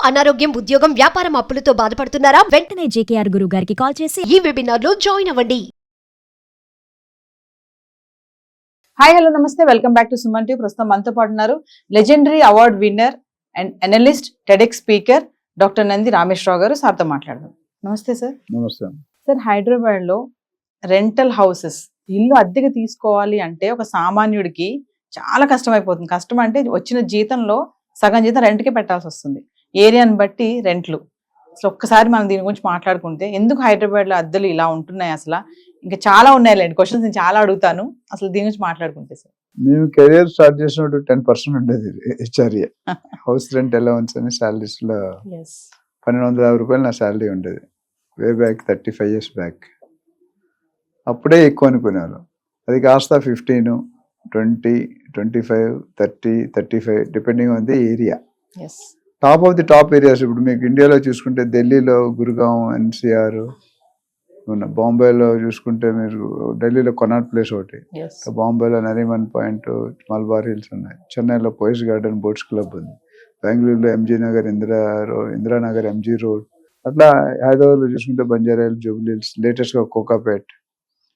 అనారోగ్యం, ఉద్యోగం, వ్యాపారం అప్పులతో బాధపడుతున్నారా? వెంటనే జేకేఆర్ గురువు గారికి కాల్ చేసి ఈ వెబినార్ లో జాయిన్ అవ్వండి. హాయ్ హలో నమస్తే, welcome back to Suman TV. ప్రస్తుతం మనతో పాటు ఉన్నారు legendary award winner and analyst, TEDx speaker doctor Nandi Rameshwar Rao గారు. సార్తో మాట్లాడదాం. నమస్తే సార్. నమస్తే సార్, హైదరాబాద్ లో రెంటల్ హౌసెస్, ఇల్లు అద్దెకి తీసుకోవాలి అంటే ఒక సామాన్యుడికి చాలా కష్టం అయిపోతుంది. కష్టం అంటే వచ్చిన జీతంలో సగం జీతం రెంట్కి పెట్టాల్సి వస్తుంది, ఏరియాని బట్టి రెంట్లు. అసలు ఒక్కసారి మనం దీని గురించి మాట్లాడుకుంటే, ఎందుకు హైదరాబాద్లో అద్దెలు ఇలా ఉంటున్నాయి? అసలు ఇంకా చాలా ఉన్నాయిలేండి క్వశ్చన్స్, నేను చాలా అడుగుతాను. అసలు దీని గురించి మాట్లాడుకుంటే సార్, మేము కెరియర్ స్టార్ట్ చేసినప్పుడు 10% ఉండేది హెచ్ఆర్ఏ, హౌస్ రెంట్ అలవెన్స్ అని. సాలరీస్ లో 1250 రూపాయలు నా శాలరీ ఉండేది, వే బ్యాక్ 35 years బ్యాక్. అప్పుడే ఎక్కువ అనుకునేవాళ్ళం. అది కాస్త 15, 20, 25, 30, 35 depending on the area. Top of the top areas ఇప్పుడు మీకు ఇండియాలో చూసుకుంటే ఢిల్లీలో గురుగాం, ఎన్సీఆర్, బాంబేలో చూసుకుంటే మీరు ఢిల్లీలో కొనాట్ ప్లేస్ ఒకటి, బాంబేలో నరీమన్ పాయింట్, మల్బార్ హిల్స్ ఉన్నాయి, చెన్నైలో పోయిస్ గార్డెన్ బోట్స్ క్లబ్ ఉంది, బెంగళూరులో MG Nagar, Indiranagar, MG road. అట్లా హైదరాబాద్లో చూసుకుంటే బంజారాహిల్స్, జూబ్లీ హిల్స్, లేటెస్ట్గా కోకాపేట్,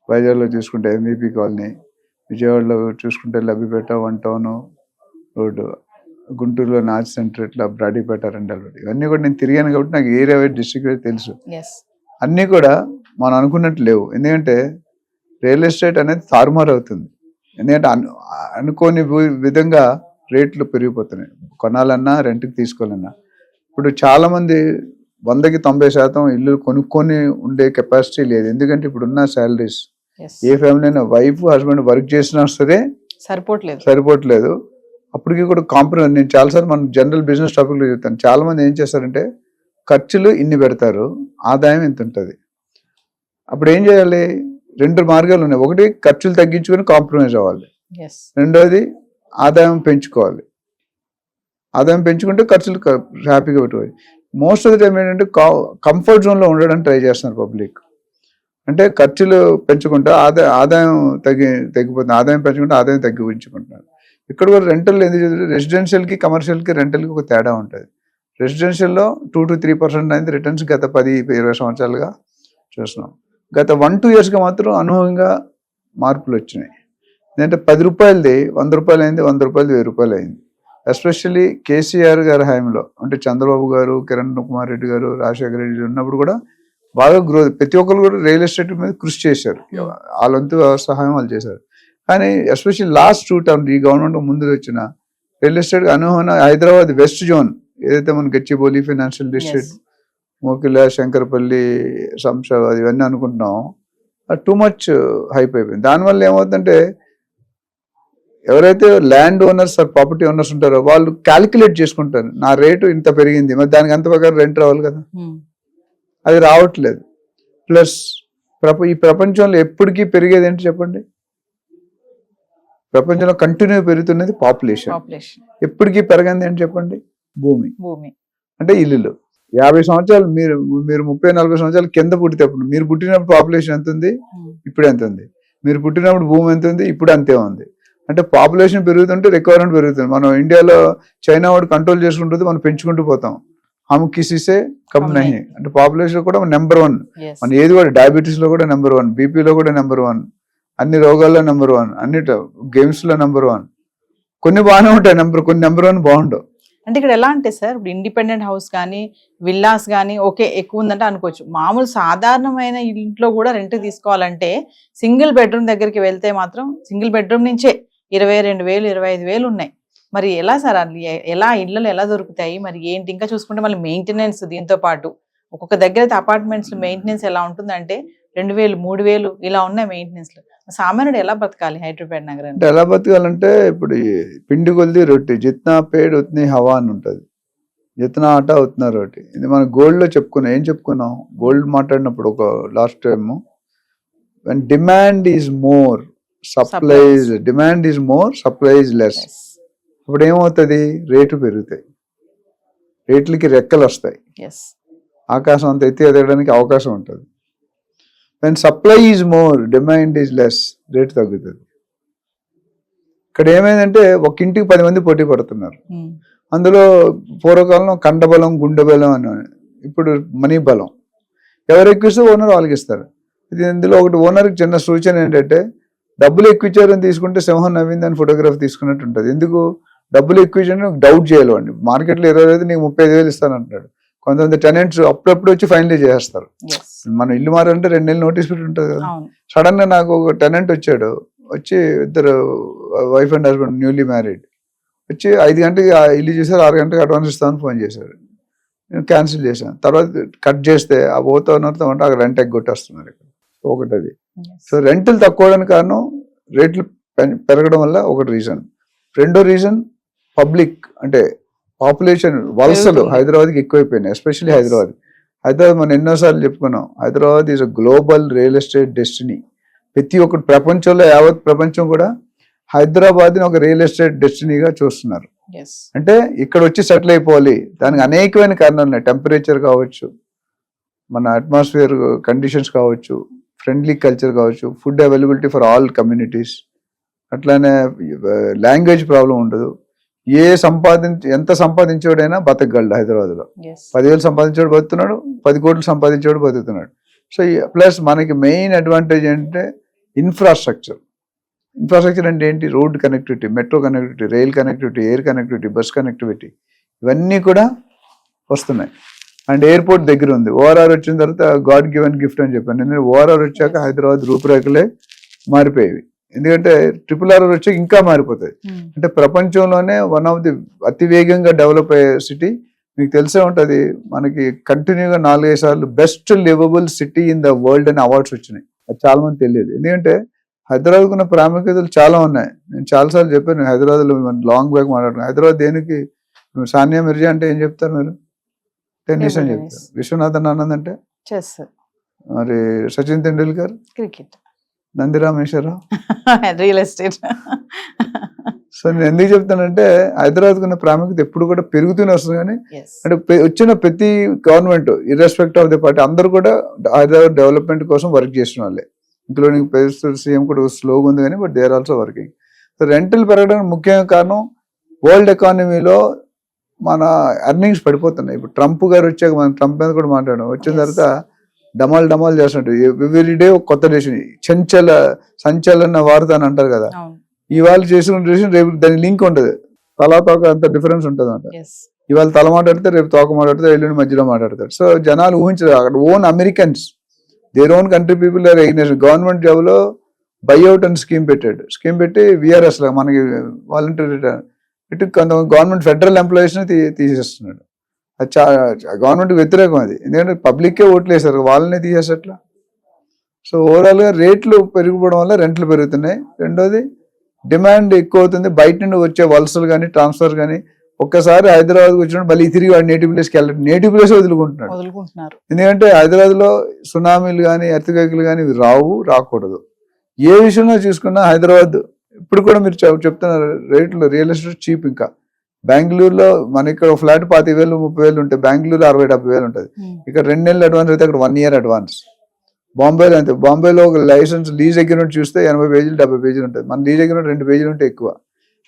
వైజాగ్లో చూసుకుంటే ఎంఈపీ కాలనీ, విజయవాడలో చూసుకుంటే లబ్బిపేట, 1 టౌన్ రోడ్డు, గుంటూరులో నాచ్ సెంటర్, ఇట్లా బ్రాడీపేట, రెండల్ రోడ్. ఇవన్నీ కూడా నేను తిరిగాను కాబట్టి నాకు ఏరియా వైజ్ డిస్ట్రిక్ట్ వైజ్ తెలుసు. అన్నీ కూడా మనం అనుకున్నట్టు లేవు. ఎందుకంటే రియల్ ఎస్టేట్ అనేది తారుమారు అవుతుంది. ఎందుకంటే అనుకోని విధంగా రేట్లు పెరిగిపోతున్నాయి. కొనాలన్నా, రెంట్కి తీసుకోవాలన్నా. ఇప్పుడు చాలామంది 100కి 90% ఇల్లు కొనుక్కొని ఉండే కెపాసిటీ లేదు. ఎందుకంటే ఇప్పుడున్న శాలరీస్, ఏ ఫ్యామిలీ అయినా వైఫ్ హస్బెండ్ వర్క్ చేసినా సరే సరిపోవట్లేదు. అప్పటికి కూడా కాంప్రమైజ్. నేను చాలాసార్లు మనం జనరల్ బిజినెస్ టాపిక్లో చెప్తాను. చాలా మంది ఏం చేస్తారంటే ఖర్చులు ఇన్ని పెడతారు, ఆదాయం ఎంత ఉంటుంది. అప్పుడు ఏం చేయాలి? 2 మార్గాలు ఉన్నాయి. ఒకటి, ఖర్చులు తగ్గించుకొని కాంప్రమైజ్ అవ్వాలి. రెండోది, ఆదాయం పెంచుకోవాలి. ఆదాయం పెంచుకుంటే ఖర్చులు హ్యాపీగా పెట్టుకోవాలి. మోస్ట్ ఆఫ్ ది టైం ఏంటంటే కంఫర్ట్ జోన్లో ఉండడానికి ట్రై చేస్తున్నారు పబ్లిక్. అంటే ఖర్చులు పెంచుకుంటే ఆదాయం తగ్గిపోతుంది, ఆదాయం పెంచుకుంటే ఆదాయం తగ్గించుకుంటున్నారు. ఇక్కడ కూడా రెంటల్ ఎందుకు చేస్తారు? రెసిడెన్షియల్కి, కమర్షియల్కి, రెంటల్కి ఒక తేడా ఉంటుంది. రెసిడెన్షియల్లో 2 to 3% అనేది రిటర్న్స్ గత 10-20 సంవత్సరాలుగా చూస్తున్నాం. గత 1-2 yearsగా మాత్రం అనూహ్యంగా మార్పులు వచ్చినాయి. ఎందుకంటే 10 రూపాయలది 100 రూపాయలు అయింది, 100 రూపాయలది 1000 రూపాయలు అయింది. ఎస్పెషల్లీ కేసీఆర్ గారి హయాంలో, అంటే చంద్రబాబు గారు, కిరణ్ కుమార్ రెడ్డి గారు, రాజశేఖర రెడ్డి ఉన్నప్పుడు కూడా బాగా గ్రోత్, ప్రతి ఒక్కరు కూడా రియల్ ఎస్టేట్ మీద కృషి చేశారు. వాళ్ళంతు సహాయం వాళ్ళు చేశారు. కానీ ఎస్పెషల్లీ లాస్ట్ 2 terms ఈ గవర్నమెంట్ ముందు వచ్చిన రియల్ ఎస్టేట్ అనూహ్యంగా హైదరాబాద్ వెస్ట్ జోన్, ఏదైతే మన గచ్చిబౌలి ఫైనాన్షియల్ డిస్ట్రిక్ట్, మోకిల, శంకరపల్లి, శంషాబాద్ ఇవన్నీ అనుకుంటున్నాం, టూ మచ్ హైప్ అయిపోయింది. దానివల్ల ఏమవుతుందంటే ఎవరైతే land owners are property owners ఉంటారో వాళ్ళు క్యాలిక్యులేట్ చేసుకుంటారు, నా రేటు ఇంత పెరిగింది, మరి దానికి అంత ప్రకారం రెంట్ రావాలి కదా, అది రావట్లేదు. ప్లస్ ఈ ప్రపంచంలో ఎప్పటికీ పెరిగేది ఏంటి చెప్పండి? ప్రపంచంలో కంటిన్యూ పెరుగుతున్నది పాపులేషన్. ఎప్పటికీ పెరగంది ఏంటి చెప్పండి? భూమి. అంటే ఇల్లులు. 50 సంవత్సరాలు మీరు 30-40 సంవత్సరాలు కింద పుట్టినప్పుడు, మీరు పుట్టినప్పుడు పాపులేషన్ ఎంత ఉంది, ఇప్పుడు ఎంత ఉంది? మీరు పుట్టినప్పుడు భూమి ఎంత ఉంది, ఇప్పుడు అంతే ఉంది. అంటే పాపులేషన్ పెరుగుతుంటే రిక్వైర్మెంట్ పెరుగుతుంది. మనం ఇండియాలో చైనా వాడు కంట్రోల్ చేసుకుంటుంది, మనం పెంచుకుంటూ పోతాం. హమ్ కిసీసే కమ్ నహీ, అంటే పాపులేషన్ కూడా నెంబర్ 1. మన ఏది కూడా డయాబెటీస్ లో కూడా నెంబర్ 1, బీపీలో కూడా నెంబర్ 1, అన్ని రోగాల్లో నెంబర్ 1, అన్నిటి గేమ్స్ లో నెంబర్ 1. కొన్ని బాగానే ఉంటాయి, కొన్ని నెంబర్ 1 బాగుండవు. అంటే ఇక్కడ ఎలా అంటే సార్, ఇప్పుడు ఇండిపెండెంట్ హౌస్ కానీ, విల్లాస్ కానీ ఓకే ఎక్కువ ఉందంటే అనుకోవచ్చు. మామూలు సాధారణమైన ఇంట్లో కూడా రెంట్ తీసుకోవాలంటే సింగిల్ బెడ్రూమ్ దగ్గరికి వెళ్తే మాత్రం సింగిల్ బెడ్రూమ్ నుంచే 22,000, 25,000 ఉన్నాయి. మరి ఎలా సార్, ఎలా ఇళ్ళలో ఎలా దొరుకుతాయి? మరి ఏంటి ఇంకా చూసుకుంటే మళ్ళీ మెయింటెనెన్స్, దీంతో పాటు ఒక్కొక్క దగ్గర అయితే అపార్ట్మెంట్స్ మెయింటెనెన్స్ ఎలా ఉంటుందంటే 2,000, 3,000 ఇలా ఉన్నాయి మెయింటెనెన్స్. సామాన్యుడు ఎలా బతకాలి హైదరాబాద్ నగరం? ఎలా బతకాలంటే ఇప్పుడు పిండి కొలిది రొట్టి, జిత్నా పేడ్ ఉత్నీ హవా అని ఉంటుంది, జిత్నా ఆట ఉత్నా రోటి. ఇది మనం గోల్డ్లో చెప్పుకున్నాం. ఏం చెప్పుకున్నాం గోల్డ్ మాట్లాడినప్పుడు ఒక last time? When demand is more, demand is more, supply is less. ఇప్పుడు ఏమవుతుంది? రేటు పెరుగుతాయి, రేట్లకి రెక్కలు వస్తాయి, ఆకాశం అంత ఎత్తి ఎదగడానికి అవకాశం ఉంటుంది. When supply is more, demand is less, rate తగ్గుతుంది. ఇక్కడ ఏమైందంటే ఒక ఇంటికి 10 మంది పోటీ పడుతున్నారు. అందులో పూర్వకాలంలో కండబలం, గుండె బలం అని, ఇప్పుడు మనీ బలం. ఎవరు ఎక్కిస్తే ఓనర్ వాళ్ళకి ఇస్తారు. ఇది ఇందులో ఒకటి ఓనర్కి చిన్న సూచన ఏంటంటే, డబ్బులు ఎక్కువ ఇచ్చారని తీసుకుంటే సింహం నవ్విందని ఫోటోగ్రాఫ్ తీసుకున్నట్టు ఉంటుంది. ఎందుకు డబ్బులు ఎక్కువ ఇచ్చారని డౌట్ చేయాలి అండి. మార్కెట్లో 20,000 నీకు 35,000 ఇస్తాను అంటాడు. కొంతమంది టెనెంట్స్ అప్పుడప్పుడు వచ్చి ఫైనలైజ్ చేస్తారు. మనం ఇల్లు మారంటే 2 నెలలు నోటీస్ పెట్టి ఉంటుంది కదా. సడన్ గా నాకు ఒక టెనెంట్ వచ్చాడు, వచ్చి ఇద్దరు wife and husband newly married వచ్చి 5 గంటకి ఇల్లు చేశారు, 6 గంటకి అడ్వాన్స్ ఇస్తామని ఫోన్ చేశారు. నేను క్యాన్సిల్ చేశాను. తర్వాత కట్ చేస్తే ఆ ఓనర్తో ఉంటే అక్కడ రెంట్ ఎగ్గొట్టేస్తున్నారు ఇక్కడ. ఒకటి అది. సో రెంట్లు తక్కువ అవడానికి కారణం రేట్లు పెరగడం వల్ల ఒకటి రీజన్. రెండో రీజన్ పబ్లిక్ అంటే పాపులేషన్ వలసలు హైదరాబాద్కి ఎక్కువైపోయినాయి. ఎస్పెషల్లీ హైదరాబాద్ మనం ఎన్నోసార్లు చెప్పుకున్నాం, Hyderabad is a global real estate destiny. ప్రతి ఒక్కటి ప్రపంచంలో యావత్ ప్రపంచం కూడా హైదరాబాద్ని ఒక రియల్ ఎస్టేట్ డెస్టినీగా చూస్తున్నారు. అంటే ఇక్కడ వచ్చి సెటిల్ అయిపోవాలి. దానికి అనేకమైన కారణాలు ఉన్నాయి. టెంపరేచర్ కావచ్చు, మన అట్మాస్ఫియర్ కండిషన్స్ కావచ్చు, ఫ్రెండ్లీ కల్చర్ కావచ్చు, food availability for all communities, అట్లానే లాంగ్వేజ్ ప్రాబ్లం ఉండదు. ఎంత సంపాదించేవాడైనా బతకగలడు హైదరాబాద్లో. 10,000 సంపాదించేవాడు బతుకుతున్నాడు, 10 కోట్లు సంపాదించేవాడు బతుకుతున్నాడు. సో ప్లస్ మనకి మెయిన్ అడ్వాంటేజ్ ఏంటంటే ఇన్ఫ్రాస్ట్రక్చర్ అంటే ఏంటి? Road connectivity, metro connectivity, rail connectivity, air connectivity, bus connectivity, ఇవన్నీ కూడా వస్తున్నాయి. అండ్ ఎయిర్పోర్ట్ దగ్గర ఉంది. ఓఆర్ఆర్ వచ్చిన తర్వాత గాడ్ గివెన్ గిఫ్ట్ అని చెప్పాను. ఎందుకంటే ఓఆర్ఆర్ వచ్చాక హైదరాబాద్ రూపురేఖలే మారిపోయేవి. ఎందుకంటే RRR వచ్చాక ఇంకా మారిపోతాయి. అంటే ప్రపంచంలోనే వన్ ఆఫ్ ది అతి వేగంగా డెవలప్ అయ్యే సిటీ. మీకు తెలిసే ఉంటుంది, మనకి కంటిన్యూగా 4-5 సార్లు best liveable city in the world అని అవార్డ్స్ వచ్చినాయి. అది చాలా మంది తెలియదు. ఎందుకంటే హైదరాబాద్ ఉన్న ప్రాముఖ్యతలు చాలా ఉన్నాయి. నేను చాలాసార్లు చెప్పాను, హైదరాబాద్లో లాంగ్ బ్యాక్ మాట్లాడుతున్నాను. హైదరాబాద్ దేనికి? సానియా మిర్జా అంటే ఏం చెప్తారు మీరు? టెన్నిస్ అని చెప్తారు. విశ్వనాథన్ ఆనంద్ అంటే చెస్. మరి Sachin Tendulkar cricket. Nandi Rameshwar Rao real estate. So నేను ఎందుకు చెప్తానంటే హైదరాబాద్కు ఉన్న ప్రాముఖ్యత ఎప్పుడు కూడా పెరుగుతూనే వస్తుంది. కానీ అంటే వచ్చిన ప్రతి గవర్నమెంట్ ఇర్రెస్పెక్ట్ ఆఫ్ ది పార్టీ అందరూ కూడా హైదరాబాద్ డెవలప్మెంట్ కోసం వర్క్ చేసిన వాళ్ళే, ఇంక్లూడింగ్ సీఎం కూడా స్లోగా ఉంది కానీ but they are also working. So rental పెరగడానికి ముఖ్యమైన కారణం వరల్డ్ ఎకానమీలో మన ఎర్నింగ్స్ పడిపోతున్నాయి. ఇప్పుడు ట్రంప్ గారు వచ్చాక మనం ట్రంప్ మీద కూడా మాట్లాడాం. వచ్చిన తర్వాత డమాల్ చేస్తున్నట్టు ఎవ్రీ డే ఒక కొత్త డెసిషన్, సంచలన వార్త అని అంటారు కదా. ఇవాళ చేసిన డెసిషన్ రేపు దాని లింక్ ఉంటుంది, తలా తోక అంత డిఫరెన్స్ ఉంటుంది అంట. ఇవాళ తల మాట్లాడితే రేపు తోక మాట్లాడితే ఎల్లుండి మధ్యలో మాట్లాడతారు. సో జనాలు ఊహించరు. అక్కడ own Americans, their own country people are recognised. Government job లో బైఅవుట్ అని స్కీమ్ పెట్టి విఆర్ఎస్ లా మనకి వాలంటీర్ ఇటు కొంత గవర్నమెంట్ ఫెడరల్ ఎంప్లాయీస్ ని తీసేస్తున్నాడు. అది గవర్నమెంట్ వ్యతిరేకం అది. ఎందుకంటే పబ్లిక్కే ఓట్లు వేసారు, వాళ్ళని తీసేసట్లా. సో ఓవరాల్ గా రేట్లు పెరిగిపోవడం వల్ల రెంట్లు పెరుగుతున్నాయి. రెండోది డిమాండ్ ఎక్కువ అవుతుంది. బయట నుండి వచ్చే వలసలు కానీ ట్రాన్స్ఫర్ కానీ ఒక్కసారి హైదరాబాద్కి వచ్చినప్పుడు మళ్ళీ తిరిగి వాడు నేటివ్ ప్లేస్కి వెళ్ళాడు, నేటివ్ ప్లేస్ వదులుకుంటున్నారు. ఎందుకంటే హైదరాబాద్ లో సునామీలు కానీ ఎర్త్క్వేక్లు కానీ రాకూడదు. ఏ విషయంలో చూసుకున్నా హైదరాబాద్ ఇప్పుడు కూడా మీరు చెప్తున్నారు రేట్లు రియల్ ఎస్టేట్ చీప్. ఇంకా బెంగళూరులో మన ఇక్కడ ఫ్లాట్ 25,000-30,000 ఉంటాయి, బెంగళూరులో 60,000-70,000 ఉంటుంది. ఇక్కడ 2 నెలలు అడ్వాన్స్ అయితే అక్కడ 1 year అడ్వాన్స్. బాంబేలో అంతే. బాంబేలో ఒక లైసెన్స్ లీజ్ అగ్రిమెంట్ చూస్తే 80 పేజీలు 70 పేజీలు ఉంటుంది. మన లీజ్ అగ్రిమెంట్ 2 పేజీలు ఉంటే ఎక్కువ.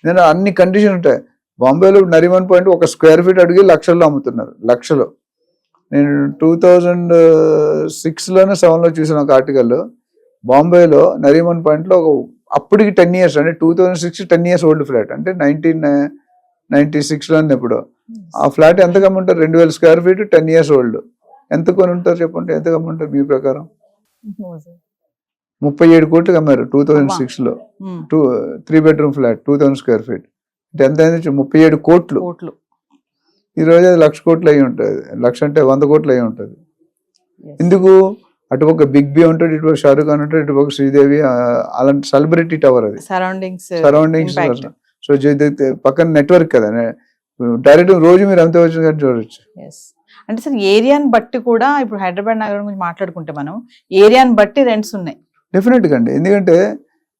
నేను అన్ని కండిషన్ ఉంటాయి. బాంబేలో నరిమన్ పాయింట్ 1 square feet అడిగి లక్షల్లో అమ్ముతున్నారు, లక్షలు. నేను 2006లోనే 7లో చూసిన ఒక ఆర్టికల్లో బాంబేలో నరిమన్ పాయింట్ లో అప్పటికి 10 years, అంటే 2006 10 years ఓల్డ్ ఫ్లాట్, అంటే 1996లో ఎప్పుడు ఆ ఫ్లాట్ ఎంత కమ్ముంటారు? 2,000 square feet 10 years ఓల్డ్. ఎంత కొని ఉంటారు చెప్పండి? ఎంత కమ్ముంటారు మీ ప్రకారం? 37 కోట్లు అమ్మారు 2006లో. 3 bedroom ఫ్లాట్ 2,000 square feet అంటే ఎంత అయింది? 37 కోట్లు. ఈ రోజు అది 1,00,000 కోట్లు అయి ఉంటుంది. 1,00,000 అంటే 100 కోట్లు అయి ఉంటుంది. ఎందుకు? అటుపక్క బిగ్ బి ఉంటాడు, ఇటుపక్క షారుఖ్ ఖాన్ ఉంటాడు, ఇటుపక్క శ్రీదేవి, అలాంటి సెలబ్రిటీ టవర్ అది, సరౌండింగ్స్. సో పక్కన నెట్వర్క్ కదా, డైరెక్ట్ రోజు మీరు అంతే వచ్చిన కానీ చూడొచ్చు. అంటే సార్ ఏరియాని బట్టి కూడా ఇప్పుడు హైదరాబాద్ నగరం గురించి మాట్లాడుకుంటే మనం ఏరియాని బట్టి రెంట్స్ ఉన్నాయి డెఫినెట్ గా అండి. ఎందుకంటే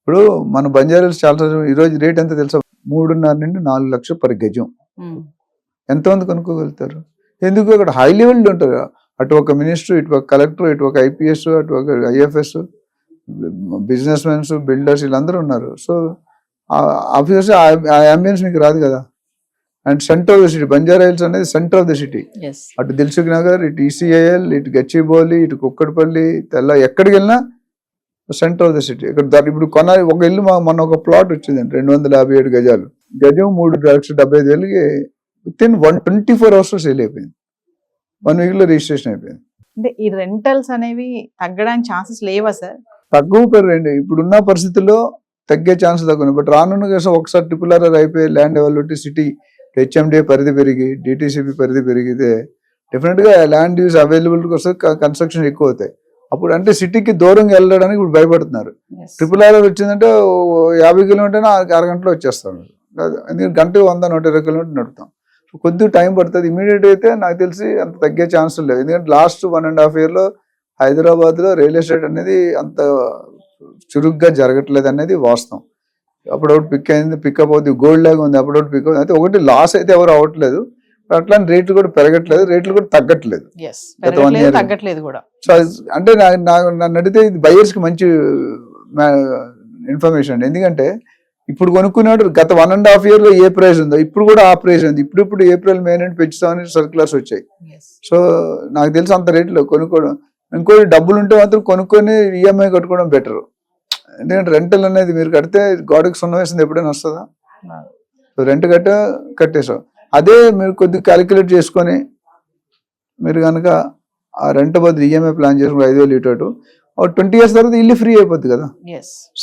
ఇప్పుడు మన బంజారాస్ చాలా ఈరోజు రేట్ ఎంత తెలుసా? 3.5 నుండి 4 లక్షలు per గజం. ఎంతమంది కొనుక్కోగలుగుతారు? ఎందుకు? అక్కడ హై లెవెల్ ఉంటారు. అటు ఒక మినిస్టర్, ఇటు ఒక కలెక్టర్, ఇటు ఒక IPS, అటు ఒక IFS, బిజినెస్ మెన్స్, బిల్డర్స్, వీళ్ళందరూ ఉన్నారు. సో ఆఫీసర్స్ ఆ అంబియన్స్ మీకు రాదు కదా. And centre of the city. Banjara Hills అనేది centre of the city. Yes అటు దిల్సుఖ్ నగర్, ఇటు ఈసీఐఎల్, ఇటు గచ్చిబౌలి, ఇటు కుక్కడపల్లి, ఎక్కడికి వెళ్ళినా సెంటర్ ఆఫ్ ద సిటీ. ఇప్పుడు ఒక ఇల్లు మొన్న ఒక ప్లాట్ వచ్చిందండి 257 గజాలు. గజం 3,75,000కి విత్-ఇన్ 24 hours సేల్ అయిపోయింది. 1 week లో రిజిస్ట్రేషన్ అయిపోయింది. అంటే ఈ రెంటల్స్ అనేవి తగ్గడానికి ఛాన్సెస్ లేవా సార్? తక్కువ పెరగండి. ఇప్పుడున్న పరిస్థితుల్లో తగ్గే ఛాన్స్ తక్కువ. బట్ రానున్న కోసం ఒకసారి RRR అయిపోయి ల్యాండ్ డెవలప్ సిటీ హెచ్ఎండిఏ పరిధి పెరిగి డిటిసిపి పరిధి పెరిగితే డెఫినెట్ గా ల్యాండ్ యూస్ అవైలబిలిటీ వస్తే కన్స్ట్రక్షన్ ఎక్కువ అవుతాయి. అప్పుడు అంటే సిటీకి దూరంగా వెళ్ళడానికి ఇప్పుడు భయపడుతున్నారు. RRR వచ్చిందంటే 50 కిలోమీటర్ అరగంటలో వచ్చేస్తాం. ఎందుకంటే గంటకు 100-120 కిలోమీటర్ నడుపుతాం. కొద్దిగా టైం పడుతుంది. ఇమీడియట్ అయితే నాకు తెలిసి అంత తగ్గే ఛాన్స్ లేదు. ఎందుకంటే లాస్ట్ 1.5 year లో హైదరాబాద్ లో రియల్ ఎస్టేట్ అనేది అంత చురుగ్గా జరగట్లేదు అనేది వాస్తవం. అప్పుడప్పుడు పికప్ అవుతుంది. గోల్డ్ లాగా ఉంది, అప్పుడప్పుడు పికప్ అయితే ఒకటి లాస్ అయితే ఎవరు అవ్వట్లేదు. అట్లాంటి రేట్లు కూడా పెరగట్లేదు, రేట్లు కూడా తగ్గట్లేదు. తగ్గట్లేదు కూడా. సో అంటే నన్ను అడిగితే ఇది బయర్స్ కి మంచి ఇన్ఫర్మేషన్. ఎందుకంటే ఇప్పుడు కొనుక్కున్నాడు గత 1.5 year లో ఏ ప్రైస్ ఉందో ఇప్పుడు కూడా ఆ ప్రైస్ ఉంది. ఇప్పుడు April, May నుండి పెంచుతామని సర్క్యులర్స్ వచ్చాయి. సో నాకు తెలిసి అంత రేట్లో కొనుక్కోవడం. ఇంకోటి డబ్బులు ఉంటే మాత్రం కొనుక్కొని ఈఎంఐ కట్టుకోవడం బెటర్. ఎందుకంటే రెంటల్ అనేది మీరు కడితే గోడకి సున్నం వేసింది ఎప్పుడైనా వస్తుందా? సో రెంట్ కట్టేసాం. అదే మీరు కొద్దిగా క్యాలిక్యులేట్ చేసుకొని మీరు కనుక ఆ రెంట్ బదులు ఈఎంఐ ప్లాన్ చేసుకుని 5,000 ఇటు 20 years తర్వాత ఇల్లు ఫ్రీ అయిపోద్ది కదా.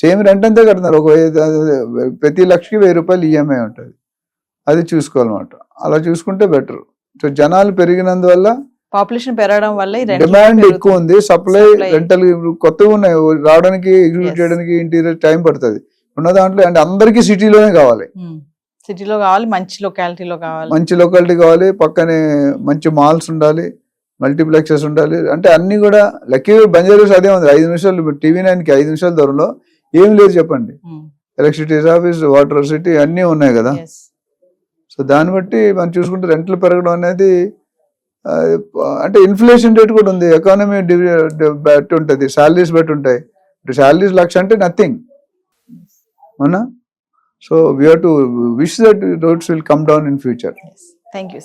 సేమ్ రెంట్ అంతే కడుతున్నారు. ప్రతి లక్షకి 1,000 రూపాయలు ఈఎంఐ ఉంటుంది. అది చూసుకోవాలన్నమాట. అలా చూసుకుంటే బెటర్. సో జనాలు పెరిగినందువల్ల పాపులేషన్ పెరగడం వల్ల డిమాండ్ ఎక్కువ ఉంది, సప్లై రెంటల్ కొత్తగా ఉన్నాయి రావడానికి, ఎగ్జిక్యూట్ చేయడానికి ఇంటీరియర్ టైం పడుతుంది. ఉన్న దాంట్లో అంటే అందరికీ సిటీలోనే కావాలి. సిటీలో కావాలి, మంచి లొకాలిటీలో కావాలి, మంచి లొకాలిటీ కావాలి, పక్కనే మంచి మాల్స్ ఉండాలి, మల్టీప్లెక్సెస్ ఉండాలి. అంటే అన్ని కూడా లక్కీ బంజారాస్ అదే ఉంది. 5 నిమిషాలు TV9కి 5 నిమిషాల దూరంలో ఏం లేదు చెప్పండి. ఎలక్ట్రిసిటీ ఆఫీస్, వాటర్ సిటీ అన్నీ ఉన్నాయి కదా. సో దాన్ని బట్టి మనం చూసుకుంటే రెంట్లు పెరగడం అనేది అంటే ఇన్ఫ్లేషన్ రేట్ కూడా ఉంది, ఎకానమీ బట్టి ఉంటుంది, శాలరీస్ బట్టి ఉంటాయి. శాలరీస్ 1,00,000 అంటే నథింగ్ అవునా. So we have to wish that roads will come down in future. Thank you.